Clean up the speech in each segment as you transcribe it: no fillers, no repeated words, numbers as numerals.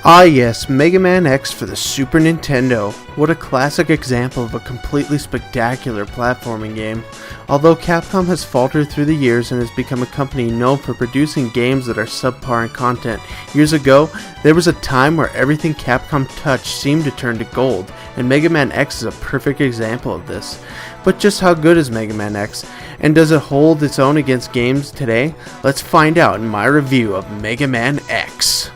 Ah yes, Mega Man X for the Super Nintendo. What a classic example of a completely spectacular platforming game. Although Capcom has faltered through the years and has become a company known for producing games that are subpar in content, years ago, there was a time where everything Capcom touched seemed to turn to gold, and Mega Man X is a perfect example of this. But just how good is Mega Man X, and does it hold its own against games today? Let's find out in my review of Mega Man X.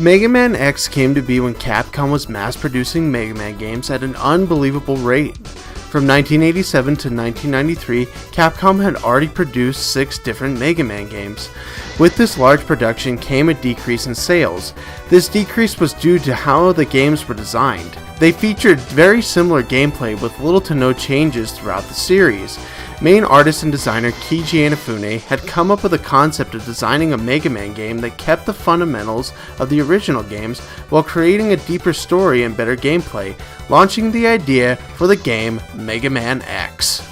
Mega Man X came to be when Capcom was mass-producing Mega Man games at an unbelievable rate. From 1987 to 1993, Capcom had already produced 6 different Mega Man games. With this large production came a decrease in sales. This decrease was due to how the games were designed. They featured very similar gameplay with little to no changes throughout the series. Main artist and designer Keiji Inafune had come up with a concept of designing a Mega Man game that kept the fundamentals of the original games while creating a deeper story and better gameplay, launching the idea for the game Mega Man X.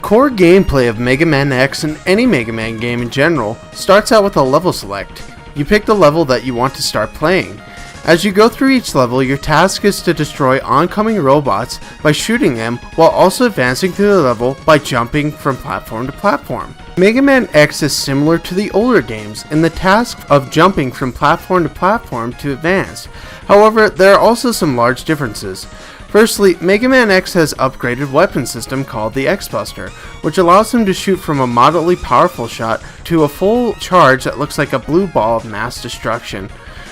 Core gameplay of Mega Man X and any Mega Man game in general starts out with a level select. You pick the level that you want to start playing. As you go through each level, your task is to destroy oncoming robots by shooting them while also advancing through the level by jumping from platform to platform. Mega Man X is similar to the older games in the task of jumping from platform to platform to advance. However, there are also some large differences. Firstly, Mega Man X has an upgraded weapon system called the X-Buster, which allows him to shoot from a moderately powerful shot to a full charge that looks like a blue ball of mass destruction.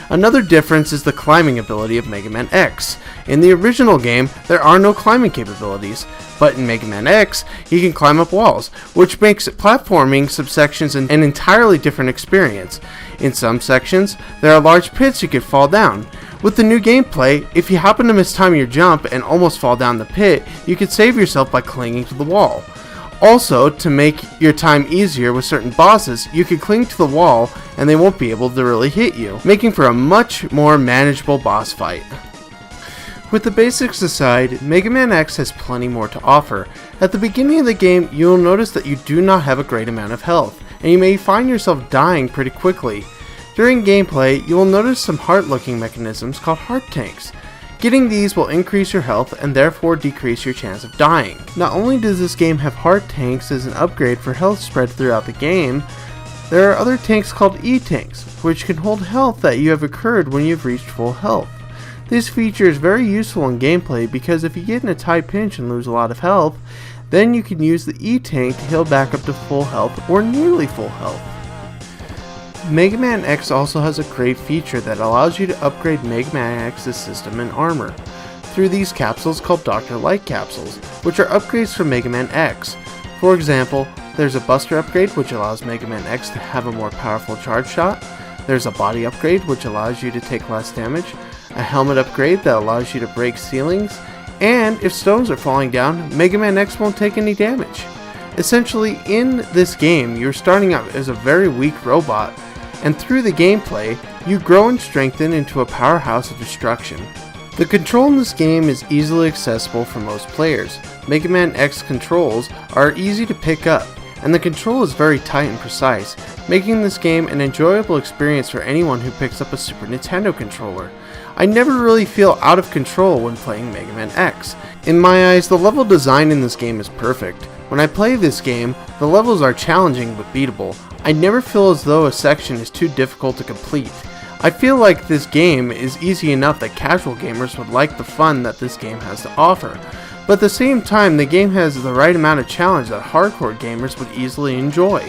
Another difference is the climbing ability of Mega Man X. In the original game, there are no climbing capabilities, but in Mega Man X, he can climb up walls, which makes platforming subsections an entirely different experience. In some sections, there are large pits you could fall down. With the new gameplay, if you happen to mistime your jump and almost fall down the pit, you could save yourself by clinging to the wall. Also, to make your time easier with certain bosses, you could cling to the wall and they won't be able to really hit you, making for a much more manageable boss fight. With the basics aside, Mega Man X has plenty more to offer. At the beginning of the game, you will notice that you do not have a great amount of health, and you may find yourself dying pretty quickly. During gameplay, you will notice some heart-looking mechanisms called heart tanks. Getting these will increase your health and therefore decrease your chance of dying. Not only does this game have heart tanks as an upgrade for health spread throughout the game, there are other tanks called E-tanks, which can hold health that you have accrued when you've reached full health. This feature is very useful in gameplay because if you get in a tight pinch and lose a lot of health, then you can use the E-tank to heal back up to full health or nearly full health. Mega Man X also has a great feature that allows you to upgrade Mega Man X's system and armor through these capsules called Dr. Light capsules, which are upgrades for Mega Man X. For example, there's a Buster upgrade which allows Mega Man X to have a more powerful charge shot, there's a body upgrade which allows you to take less damage, a helmet upgrade that allows you to break ceilings, and if stones are falling down, Mega Man X won't take any damage. Essentially, in this game, you're starting out as a very weak robot, and through the gameplay, you grow and strengthen into a powerhouse of destruction. The control in this game is easily accessible for most players. Mega Man X controls are easy to pick up, and the control is very tight and precise, making this game an enjoyable experience for anyone who picks up a Super Nintendo controller. I never really feel out of control when playing Mega Man X. In my eyes, the level design in this game is perfect. When I play this game, the levels are challenging but beatable. I never feel as though a section is too difficult to complete. I feel like this game is easy enough that casual gamers would like the fun that this game has to offer. But at the same time, the game has the right amount of challenge that hardcore gamers would easily enjoy.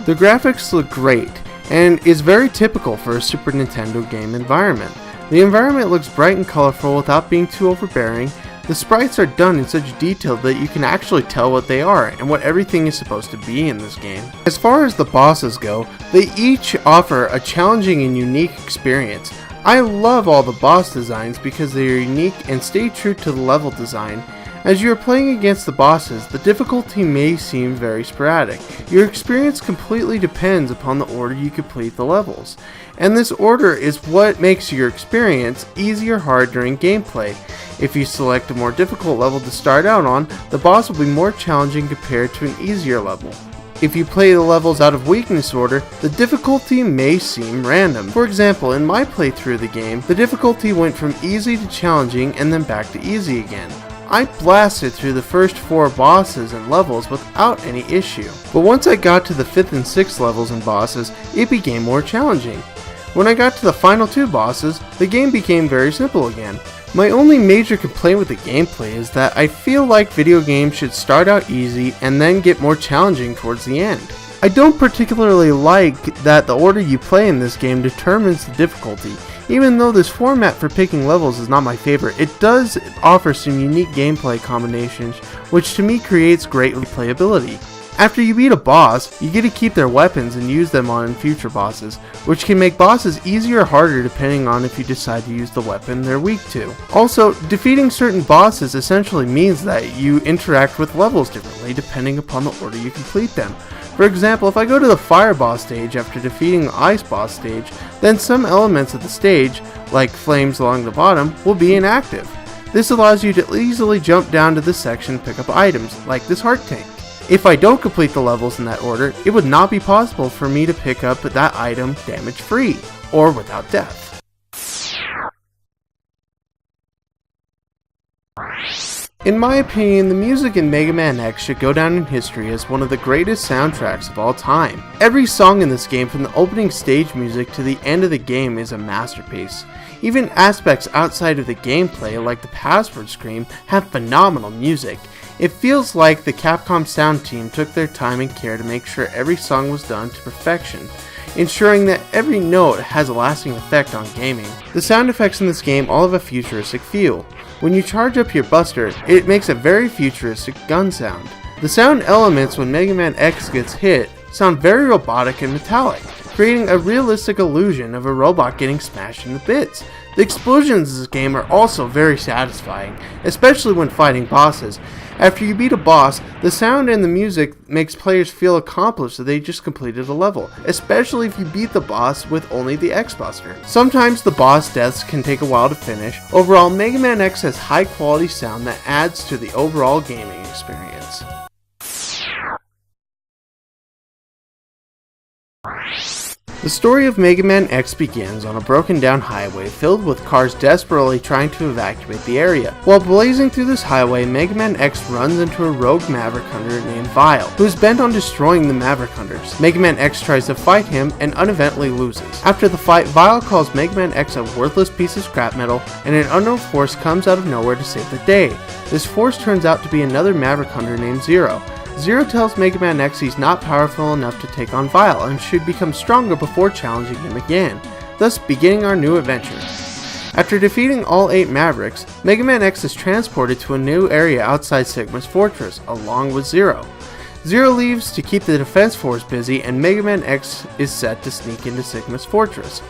The graphics look great, and is very typical for a Super Nintendo game environment. The environment looks bright and colorful without being too overbearing. The sprites are done in such detail that you can actually tell what they are and what everything is supposed to be in this game. As far as the bosses go, they each offer a challenging and unique experience. I love all the boss designs because they are unique and stay true to the level design. As you are playing against the bosses, the difficulty may seem very sporadic. Your experience completely depends upon the order you complete the levels, and this order is what makes your experience easy or hard during gameplay. If you select a more difficult level to start out on, the boss will be more challenging compared to an easier level. If you play the levels out of weakness order, the difficulty may seem random. For example, in my playthrough of the game, the difficulty went from easy to challenging and then back to easy again. I blasted through the first 4 bosses and levels without any issue, but once I got to the 5th and 6th levels and bosses, it became more challenging. When I got to the final 2 bosses, the game became very simple again. My only major complaint with the gameplay is that I feel like video games should start out easy and then get more challenging towards the end. I don't particularly like that the order you play in this game determines the difficulty. Even though this format for picking levels is not my favorite, it does offer some unique gameplay combinations, which to me creates great replayability. After you beat a boss, you get to keep their weapons and use them on future bosses, which can make bosses easier or harder depending on if you decide to use the weapon they're weak to. Also, defeating certain bosses essentially means that you interact with levels differently depending upon the order you complete them. For example, if I go to the fire boss stage after defeating the ice boss stage, then some elements of the stage, like flames along the bottom, will be inactive. This allows you to easily jump down to this section and pick up items, like this heart tank. If I don't complete the levels in that order, it would not be possible for me to pick up that item damage-free, or without death. In my opinion, the music in Mega Man X should go down in history as one of the greatest soundtracks of all time. Every song in this game, from the opening stage music to the end of the game, is a masterpiece. Even aspects outside of the gameplay, like the password screen, have phenomenal music. It feels like the Capcom sound team took their time and care to make sure every song was done to perfection, ensuring that every note has a lasting effect on gaming. The sound effects in this game all have a futuristic feel. When you charge up your buster, it makes a very futuristic gun sound. The sound elements when Mega Man X gets hit sound very robotic and metallic, creating a realistic illusion of a robot getting smashed into bits. The explosions in this game are also very satisfying, especially when fighting bosses. After you beat a boss, the sound and the music makes players feel accomplished that they just completed a level, especially if you beat the boss with only the X-Buster. Sometimes the boss deaths can take a while to finish. Overall, Mega Man X has high quality sound that adds to the overall gaming experience. The story of Mega Man X begins on a broken down highway filled with cars desperately trying to evacuate the area. While blazing through this highway, Mega Man X runs into a rogue Maverick Hunter named Vile, who is bent on destroying the Maverick Hunters. Mega Man X tries to fight him and uneventually loses. After the fight, Vile calls Mega Man X a worthless piece of scrap metal, and an unknown force comes out of nowhere to save the day. This force turns out to be another Maverick Hunter named Zero. Zero tells Mega Man X he's not powerful enough to take on Vile and should become stronger before challenging him again, thus beginning our new adventure. After defeating all 8 Mavericks, Mega Man X is transported to a new area outside Sigma's fortress, along with Zero. Zero leaves to keep the defense force busy, and Mega Man X is set to sneak into Sigma's fortress.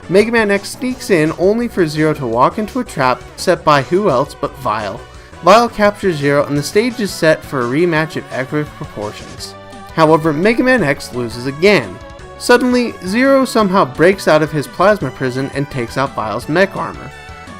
Mega Man X sneaks in only for Zero to walk into a trap set by who else but Vile. Vile captures Zero and the stage is set for a rematch of epic proportions. However, Mega Man X loses again. Suddenly, Zero somehow breaks out of his plasma prison and takes out Vile's mech armor.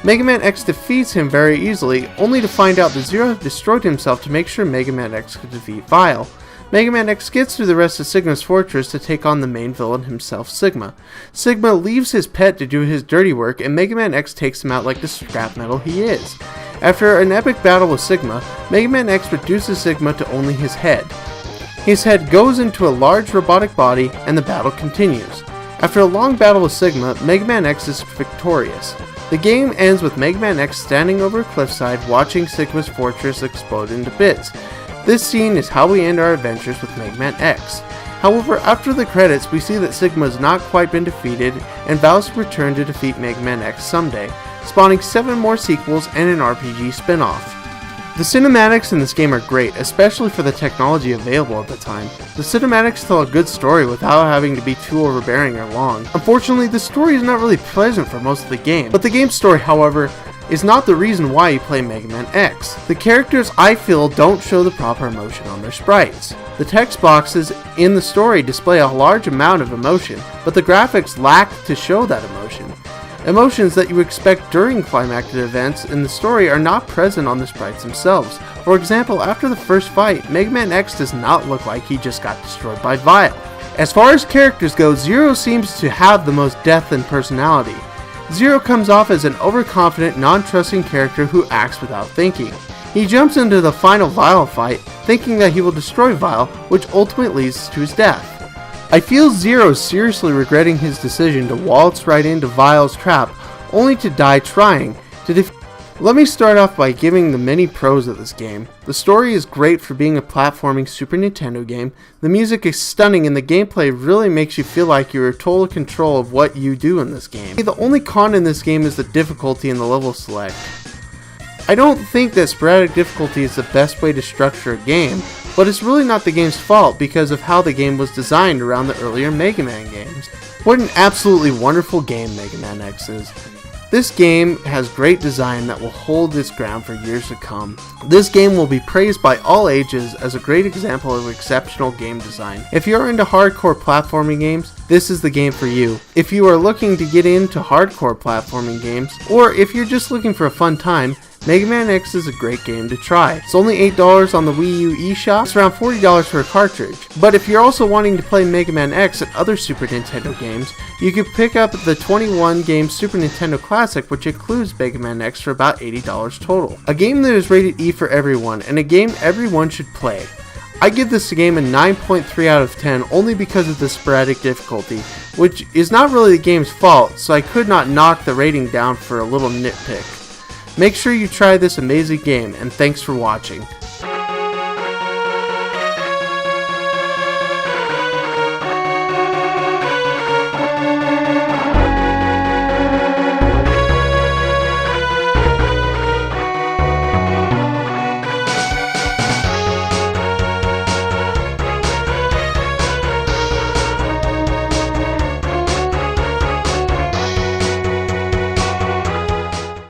Mega Man X defeats him very easily, only to find out that Zero had destroyed himself to make sure Mega Man X could defeat Vile. Mega Man X gets through the rest of Sigma's fortress to take on the main villain himself, Sigma. Sigma leaves his pet to do his dirty work, and Mega Man X takes him out like the scrap metal he is. After an epic battle with Sigma, Mega Man X reduces Sigma to only his head. His head goes into a large robotic body, and the battle continues. After a long battle with Sigma, Mega Man X is victorious. The game ends with Mega Man X standing over a cliffside watching Sigma's fortress explode into bits. This scene is how we end our adventures with Mega Man X. However, after the credits, we see that Sigma has not quite been defeated and vows to return to defeat Mega Man X someday, spawning 7 more sequels and an RPG spin-off. The cinematics in this game are great, especially for the technology available at the time. The cinematics tell a good story without having to be too overbearing or long. Unfortunately, the story is not really pleasant for most of the game, but the game's story, however, is not the reason why you play Mega Man X. The characters, I feel, don't show the proper emotion on their sprites. The text boxes in the story display a large amount of emotion, but the graphics lack to show that emotion. Emotions that you expect during climactic events in the story are not present on the sprites themselves. For example, after the first fight, Mega Man X does not look like he just got destroyed by Vile. As far as characters go, Zero seems to have the most depth and personality. Zero comes off as an overconfident, non-trusting character who acts without thinking. He jumps into the final Vile fight, thinking that he will destroy Vile, which ultimately leads to his death. I feel Zero seriously regretting his decision to waltz right into Vile's trap, only to die trying to defeat. Let me start off by giving the many pros of this game. The story is great for being a platforming Super Nintendo game, the music is stunning, and the gameplay really makes you feel like you're in total control of what you do in this game. The only con in this game is the difficulty in the level select. I don't think that sporadic difficulty is the best way to structure a game, but it's really not the game's fault because of how the game was designed around the earlier Mega Man games. What an absolutely wonderful game Mega Man X is. This game has great design that will hold its ground for years to come. This game will be praised by all ages as a great example of exceptional game design. If you're into hardcore platforming games, this is the game for you. If you are looking to get into hardcore platforming games, or if you're just looking for a fun time, Mega Man X is a great game to try. It's only $8 on the Wii U eShop, it's around $40 for a cartridge. But if you're also wanting to play Mega Man X and other Super Nintendo games, you could pick up the 21-game Super Nintendo Classic, which includes Mega Man X for about $80 total. A game that is rated E for everyone, and a game everyone should play. I give this game a 9.3 out of 10 only because of the sporadic difficulty, which is not really the game's fault, so I could not knock the rating down for a little nitpick. Make sure you try this amazing game, and thanks for watching.